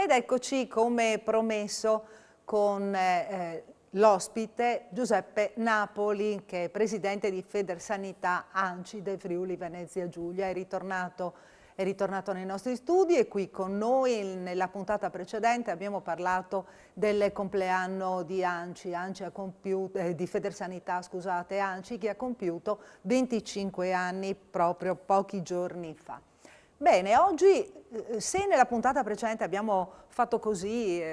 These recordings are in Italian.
Ed eccoci come promesso con l'ospite Giuseppe Napoli, che è presidente di Federsanità ANCI del Friuli Venezia Giulia. È ritornato nei nostri studi e qui con noi. Nella puntata precedente abbiamo parlato del compleanno di ANCI, di Federsanità, scusate, ANCI, che ha compiuto 25 anni proprio pochi giorni fa. Bene, oggi, se nella puntata precedente abbiamo fatto così,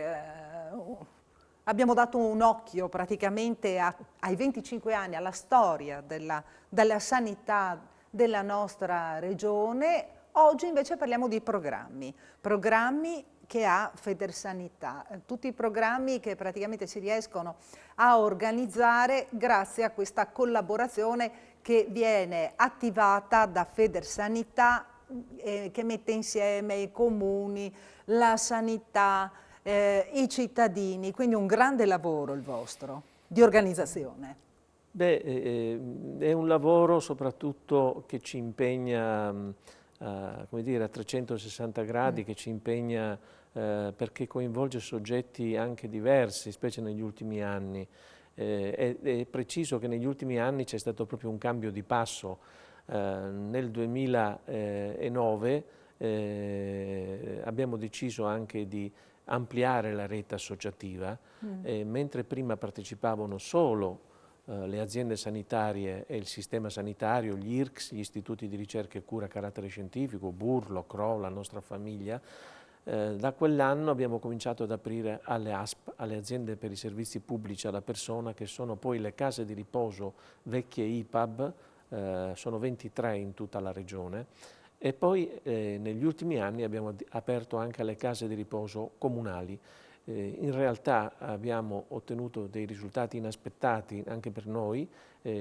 abbiamo dato un occhio praticamente ai 25 anni, alla storia della sanità della nostra regione, oggi invece parliamo di programmi che ha Federsanità, tutti i programmi che praticamente si riescono a organizzare grazie a questa collaborazione che viene attivata da Federsanità, che mette insieme i comuni, la sanità, i cittadini, quindi un grande lavoro il vostro di organizzazione. Beh, è un lavoro soprattutto che ci impegna, come dire, a 360 gradi, che ci impegna perché coinvolge soggetti anche diversi, specie negli ultimi anni. È preciso che negli ultimi anni c'è stato proprio un cambio di passo. Nel 2009 abbiamo deciso anche di ampliare la rete associativa, mentre prima partecipavano solo le aziende sanitarie e il sistema sanitario, gli IRCS, gli istituti di ricerca e cura a carattere scientifico, Burlo, CRO, la nostra famiglia. Da quell'anno abbiamo cominciato ad aprire alle ASP, alle aziende per i servizi pubblici alla persona, che sono poi le case di riposo vecchie IPAB, sono 23 in tutta la regione, e poi negli ultimi anni abbiamo aperto anche alle case di riposo comunali. In realtà abbiamo ottenuto dei risultati inaspettati anche per noi,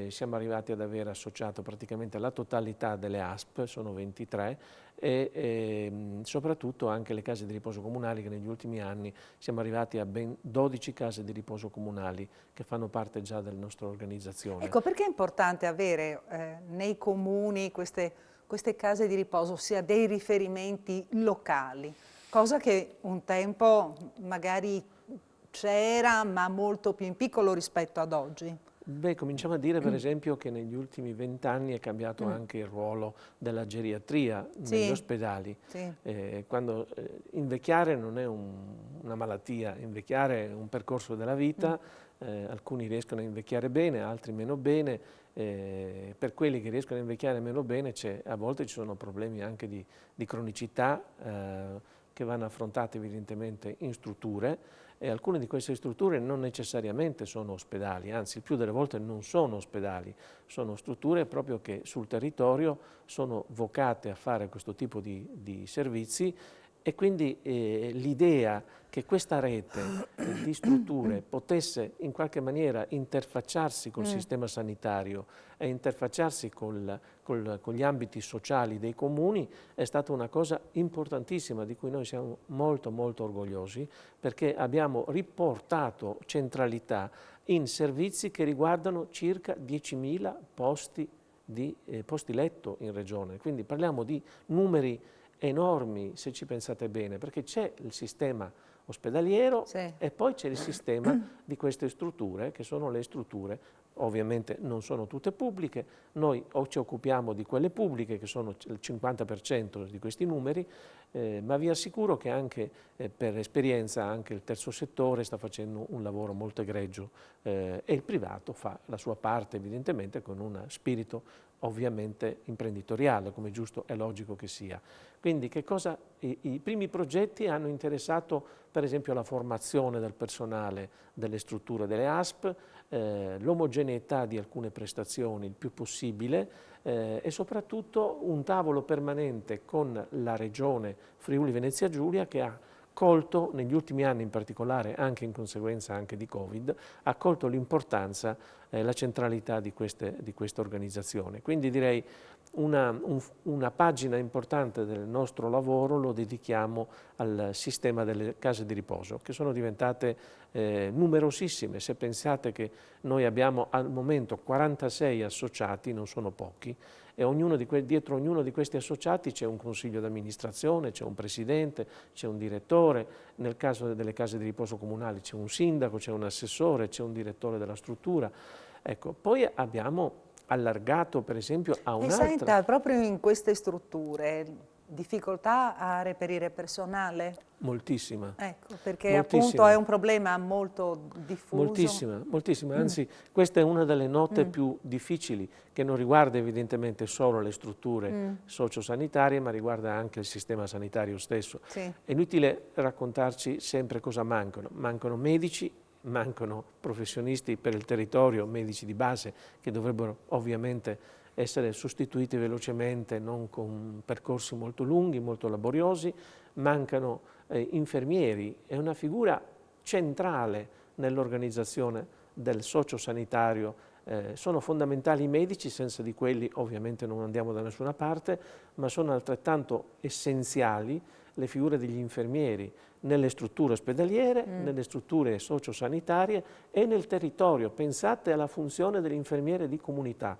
siamo arrivati ad aver associato praticamente la totalità delle ASP, sono 23, e soprattutto anche le case di riposo comunali, che negli ultimi anni siamo arrivati a ben 12 case di riposo comunali che fanno parte già della nostra organizzazione. Ecco, perché è importante avere nei comuni queste case di riposo, ossia dei riferimenti locali, cosa che un tempo magari c'era, ma molto più in piccolo rispetto ad oggi? Beh, cominciamo a dire per esempio che negli ultimi 20 anni è cambiato anche il ruolo della geriatria negli ospedali. Sì. Quando invecchiare non è una malattia, invecchiare è un percorso della vita, alcuni riescono a invecchiare bene, altri meno bene. Per quelli che riescono a invecchiare meno bene a volte ci sono problemi anche di cronicità che vanno affrontati evidentemente in strutture, e alcune di queste strutture non necessariamente sono ospedali, anzi il più delle volte non sono ospedali, sono strutture proprio che sul territorio sono vocate a fare questo tipo di servizi, e quindi l'idea che questa rete di strutture potesse in qualche maniera interfacciarsi col sistema sanitario e interfacciarsi con gli ambiti sociali dei comuni è stata una cosa importantissima, di cui noi siamo molto molto orgogliosi, perché abbiamo riportato centralità in servizi che riguardano circa 10.000 posti letto in regione. Quindi parliamo di numeri enormi, se ci pensate bene, perché c'è il sistema ospedaliero e poi c'è il sistema di queste strutture, che sono le strutture, ovviamente non sono tutte pubbliche, noi o ci occupiamo di quelle pubbliche, che sono il 50% di questi numeri, ma vi assicuro che anche per esperienza anche il terzo settore sta facendo un lavoro molto egregio, e il privato fa la sua parte evidentemente con un spirito ovviamente imprenditoriale, come giusto e logico che sia. Quindi i primi progetti hanno interessato per esempio la formazione del personale delle strutture delle ASP, l'omogeneità di alcune prestazioni il più possibile, e soprattutto un tavolo permanente con la Regione Friuli Venezia Giulia, che ha colto negli ultimi anni, in particolare anche in conseguenza anche di Covid, ha colto l'importanza la centralità di questa organizzazione. Quindi direi una pagina importante del nostro lavoro lo dedichiamo al sistema delle case di riposo, che sono diventate numerosissime. Se pensate che noi abbiamo al momento 46 associati, non sono pochi, e dietro ognuno di questi associati c'è un consiglio d'amministrazione, c'è un presidente, c'è un direttore, nel caso delle case di riposo comunali c'è un sindaco, c'è un assessore, c'è un direttore della struttura. Ecco, poi abbiamo allargato per esempio a un'altra... Senta, proprio in queste strutture, difficoltà a reperire personale? Moltissima. Ecco, perché Moltissima. appunto è un problema molto diffuso. Moltissima, moltissima, anzi questa è una delle note più difficili, che non riguarda evidentemente solo le strutture sociosanitarie, ma riguarda anche il sistema sanitario stesso. Sì. È inutile raccontarci sempre cosa mancano. Mancano medici, mancano professionisti per il territorio, medici di base, che dovrebbero ovviamente essere sostituiti velocemente, non con percorsi molto lunghi, molto laboriosi. Mancano infermieri, è una figura centrale nell'organizzazione del sociosanitario. Sono fondamentali i medici, senza di quelli ovviamente non andiamo da nessuna parte, ma sono altrettanto essenziali le figure degli infermieri nelle strutture ospedaliere, nelle strutture sociosanitarie e nel territorio. Pensate alla funzione dell'infermiere di comunità.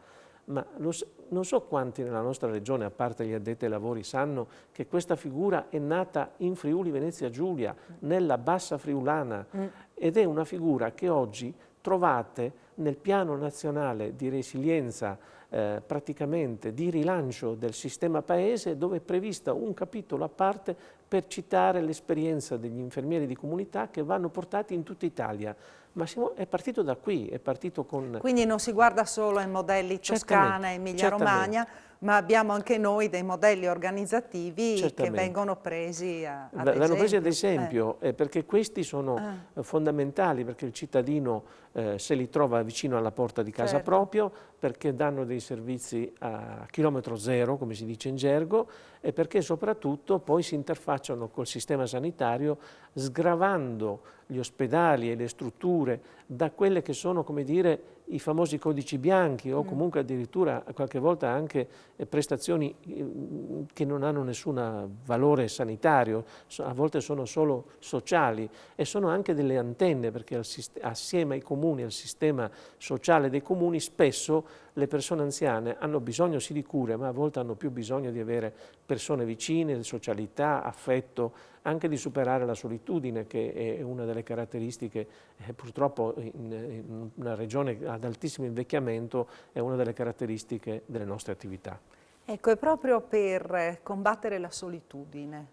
Ma non so quanti nella nostra regione, a parte gli addetti ai lavori, sanno che questa figura è nata in Friuli Venezia Giulia, nella Bassa Friulana, ed è una figura che oggi trovate nel piano nazionale di resilienza, praticamente di rilancio del sistema paese, dove è prevista un capitolo a parte per citare l'esperienza degli infermieri di comunità che vanno portati in tutta Italia. Ma è partito da qui, è partito con... Quindi non si guarda solo ai modelli Toscana e Emilia-Romagna, ma abbiamo anche noi dei modelli organizzativi che vengono presi ad esempio. Vanno presi ad esempio perché questi sono fondamentali, perché il cittadino se li trova vicino alla porta di casa proprio, perché danno dei servizi a chilometro zero, come si dice in gergo, e perché soprattutto poi si interfacciano col sistema sanitario, sgravando gli ospedali e le strutture da quelle che sono, come dire, i famosi codici bianchi o comunque addirittura qualche volta anche prestazioni che non hanno nessun valore sanitario, a volte sono solo sociali e sono anche delle antenne, perché assieme ai comuni, al sistema sociale dei comuni, spesso le persone anziane hanno bisogno sì di cure, ma a volte hanno più bisogno di avere persone vicine, socialità, affetto, anche di superare la solitudine, che è una delle caratteristiche, purtroppo in una regione ad altissimo invecchiamento, è una delle caratteristiche delle nostre attività. Ecco, è proprio per combattere la solitudine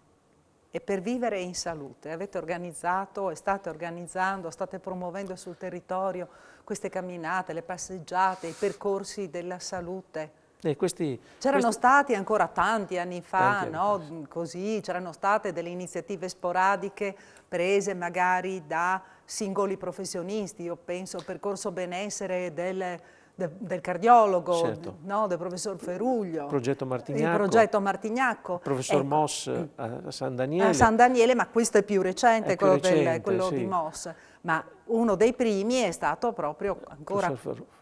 e per vivere in salute. Avete organizzato e state organizzando, state promuovendo sul territorio queste camminate, le passeggiate, i percorsi della salute. C'erano stati ancora tanti anni fa, no? Così, c'erano state delle iniziative sporadiche prese magari da singoli professionisti. Io penso al percorso benessere del cardiologo, certo, no? Del professor Feruglio, progetto Martignacco, il progetto Martignacco, il professor Moss a San Daniele. A San Daniele, ma questo è più recente, quello sì, di Moss. Ma uno dei primi è stato proprio ancora,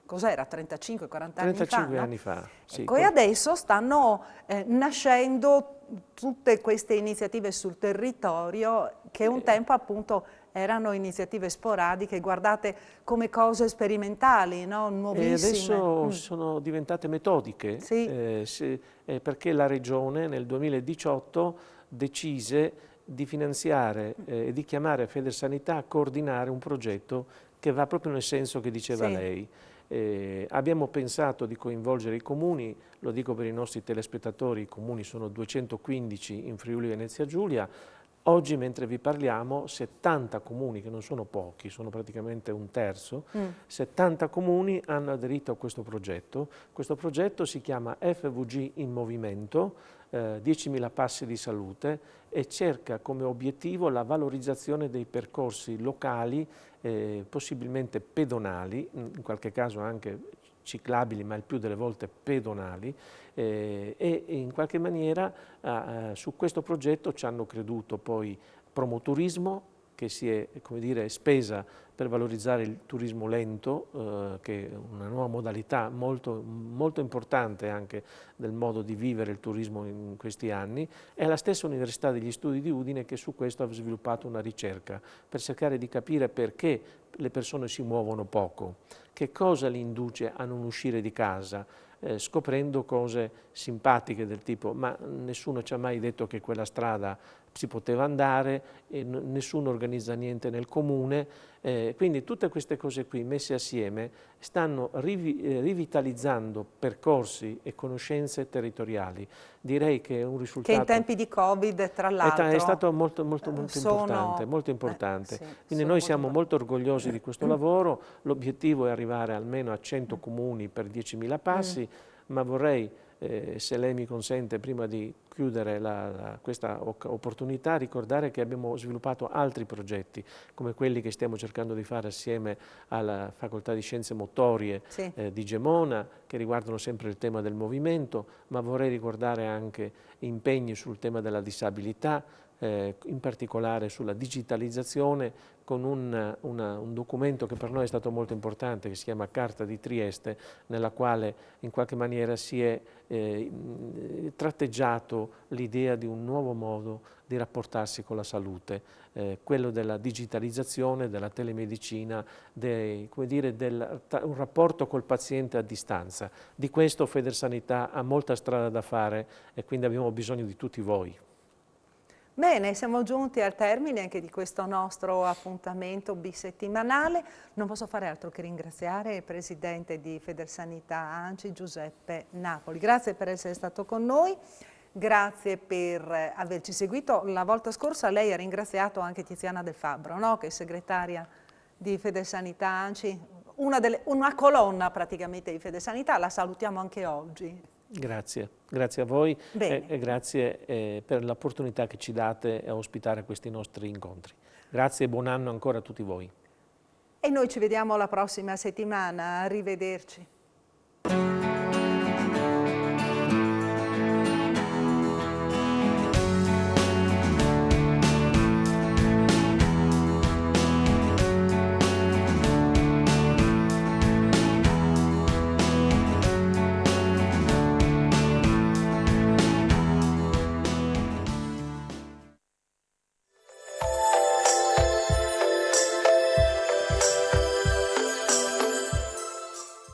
cos'era, 35-40 anni fa. Sì, ecco, e adesso stanno nascendo tutte queste iniziative sul territorio che un tempo appunto erano iniziative sporadiche, guardate come cose sperimentali, no? Nuovissime. E adesso sono diventate metodiche, sì. Perché la Regione nel 2018 decise di finanziare e di chiamare Federsanità a coordinare un progetto che va proprio nel senso che diceva lei. Abbiamo pensato di coinvolgere i comuni, lo dico per i nostri telespettatori, i comuni sono 215 in Friuli Venezia Giulia. Oggi, mentre vi parliamo, 70 comuni, che non sono pochi, sono praticamente un terzo, 70 comuni hanno aderito a questo progetto. Questo progetto si chiama FVG in Movimento, 10.000 passi di salute, e cerca come obiettivo la valorizzazione dei percorsi locali, possibilmente pedonali, in qualche caso anche ciclabili, ma il più delle volte pedonali, e in qualche maniera su questo progetto ci hanno creduto poi Promoturismo, che si è, come dire, spesa per valorizzare il turismo lento, che è una nuova modalità molto, molto importante anche del modo di vivere il turismo in questi anni. È la stessa Università degli Studi di Udine che su questo ha sviluppato una ricerca per cercare di capire perché le persone si muovono poco, che cosa li induce a non uscire di casa, scoprendo cose simpatiche del tipo ma nessuno ci ha mai detto che quella strada si poteva andare, e nessuno organizza niente nel comune, quindi tutte queste cose qui messe assieme stanno rivitalizzando percorsi e conoscenze territoriali. Direi che è un risultato... Che in tempi di Covid, tra l'altro, è stato molto importante, molto importante. Sì, Quindi noi siamo molto orgogliosi di questo lavoro, l'obiettivo è arrivare almeno a 100 comuni per 10.000 passi, ma vorrei, se lei mi consente, prima di chiudere questa opportunità, ricordare che abbiamo sviluppato altri progetti, come quelli che stiamo cercando di fare assieme alla Facoltà di Scienze Motorie di Gemona, che riguardano sempre il tema del movimento, ma vorrei ricordare anche impegni sul tema della disabilità, in particolare sulla digitalizzazione, con un documento che per noi è stato molto importante, che si chiama Carta di Trieste, nella quale in qualche maniera si è tratteggiato l'idea di un nuovo modo di rapportarsi con la salute, quello della digitalizzazione, della telemedicina, un rapporto col paziente a distanza. Di questo Federsanità ha molta strada da fare e quindi abbiamo bisogno di tutti voi. Bene, siamo giunti al termine anche di questo nostro appuntamento bisettimanale. Non posso fare altro che ringraziare il Presidente di Federsanità ANCI, Giuseppe Napoli. Grazie per essere stato con noi, grazie per averci seguito. La volta scorsa lei ha ringraziato anche Tiziana Del Fabbro, no? Che è segretaria di Federsanità ANCI, una colonna praticamente di Federsanità. La salutiamo anche oggi. Grazie, grazie a voi e grazie per l'opportunità che ci date a ospitare questi nostri incontri. Grazie e buon anno ancora a tutti voi. E noi ci vediamo la prossima settimana, arrivederci.